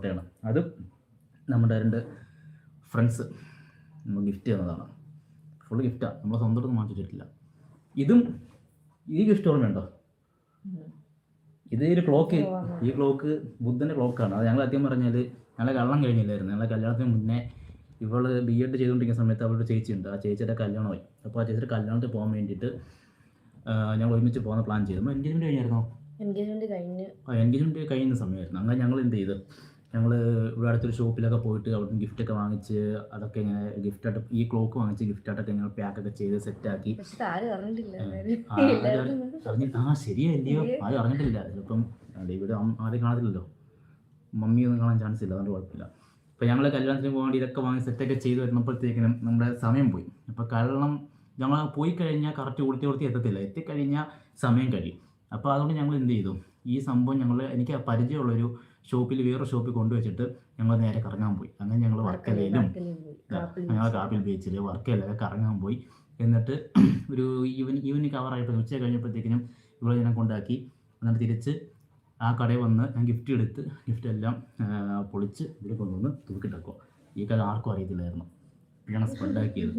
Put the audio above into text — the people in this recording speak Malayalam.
ഫോട്ടോയാണ്. അത് നമ്മുടെ 2 ഫ്രണ്ട്സ് നമ്മൾ ഗിഫ്റ്റ് ചെയ്യുന്നതാണ്. ഫുൾ ഗിഫ്റ്റാണ്, നമ്മൾ സ്വന്തമായിട്ടൊന്നും വാങ്ങിച്ചിട്ടില്ല. ഇതും ഈ ഗിഫ്റ്റ് ഓർമ്മയുണ്ടോ? ഇത് ഒരു ക്ലോക്ക്. ഈ ക്ലോക്ക് ബുദ്ധൻ്റെ ക്ലോക്കാണ്. അത് ഞങ്ങൾ ആദ്യം പറഞ്ഞാൽ ഞങ്ങളെ കല്യാണം കഴിഞ്ഞില്ലായിരുന്നു. ഞങ്ങളെ കല്യാണത്തിന് മുന്നേ ഇവള് BEd ചെയ്തുകൊണ്ടിരിക്കുന്ന സമയത്ത് അവളുടെ ചേച്ചിയുണ്ട്. ആ ചേച്ചിയുടെ കല്യാണമായി. അപ്പോൾ ആ ചേച്ചിയുടെ കല്യാണത്തിൽ പോകാൻ വേണ്ടിയിട്ട് ഞങ്ങൾ ഒരുമിച്ച് പോകുന്ന പ്ലാൻ ചെയ്തു. എൻഗേജ്മെൻറ്റ് കഴിഞ്ഞായിരുന്നോ? എൻഗേജ്മെൻറ്റ് കഴിയുന്ന സമയമായിരുന്നു. അങ്ങനെ ഞങ്ങൾ എന്ത് ചെയ്തു, ഞങ്ങൾ ഇവിടെ അടുത്തൊരു ഷോപ്പിലൊക്കെ പോയിട്ട് അവിടുന്ന് ഗിഫ്റ്റൊക്കെ വാങ്ങിച്ച് അതൊക്കെ ഇങ്ങനെ ഗിഫ്റ്റായിട്ട് ഈ ക്ലോക്ക് വാങ്ങിച്ച് ഗിഫ്റ്റായിട്ടൊക്കെ ഞങ്ങൾ പാക്കൊക്കെ ചെയ്ത് സെറ്റാക്കി. ശരിയല്ലയോ, ആരും അറിഞ്ഞിട്ടില്ല. ചിലപ്പം ഇവിടെ ആരും കാണത്തില്ലല്ലോ, മമ്മിയൊന്നും കാണാൻ ചാൻസ് ഇല്ല, അതുകൊണ്ട് കുഴപ്പമില്ല. അപ്പോൾ ഞങ്ങൾ കല്യാണത്തിന് പോകാൻ വേണ്ടി ഇതൊക്കെ വാങ്ങി സെറ്റൊക്കെ ചെയ്ത് വരുമ്പോഴത്തേക്കിനും നമ്മുടെ സമയം പോയി. അപ്പോൾ കാരണം ഞങ്ങൾ പോയി കഴിഞ്ഞാൽ കറക്റ്റ് കൊടുത്തി എത്തത്തില്ല, എത്തിക്കഴിഞ്ഞാൽ സമയം കഴിയും. അപ്പോൾ അതുകൊണ്ട് ഞങ്ങൾ എന്ത് ചെയ്തു, ഈ സംഭവം എനിക്ക് പരിചയമുള്ളൊരു ഷോപ്പിൽ വേറൊരു ഷോപ്പിൽ കൊണ്ടുവച്ചിട്ട് ഞങ്ങൾ നേരെ കറങ്ങാൻ പോയി. അങ്ങനെ ഞങ്ങൾ വർക്കലയിലും ഞങ്ങൾ കാപ്പിൽ ബീച്ചിൽ വർക്കലൊക്കെ കറങ്ങാൻ പോയി. എന്നിട്ട് ഒരു ഈവനിങ് കവറായപ്പോൾ ഉച്ച കഴിഞ്ഞപ്പോഴത്തേക്കിനും ഇവിടെ ഞാൻ കൊണ്ടാക്കി. എന്നിട്ട് തിരിച്ച് ആ കടയിൽ വന്ന് ഞാൻ ഗിഫ്റ്റ് എടുത്ത് ഗിഫ്റ്റെല്ലാം പൊളിച്ച് ഇവിടെ കൊണ്ടുവന്ന് തൂക്കിയിട്ടേക്കുക. ഈ കഥ ആർക്കും അറിയത്തില്ലായിരുന്നു, ഇപ്പോഴാണ് സ്പ്രെഡാക്കിയത്.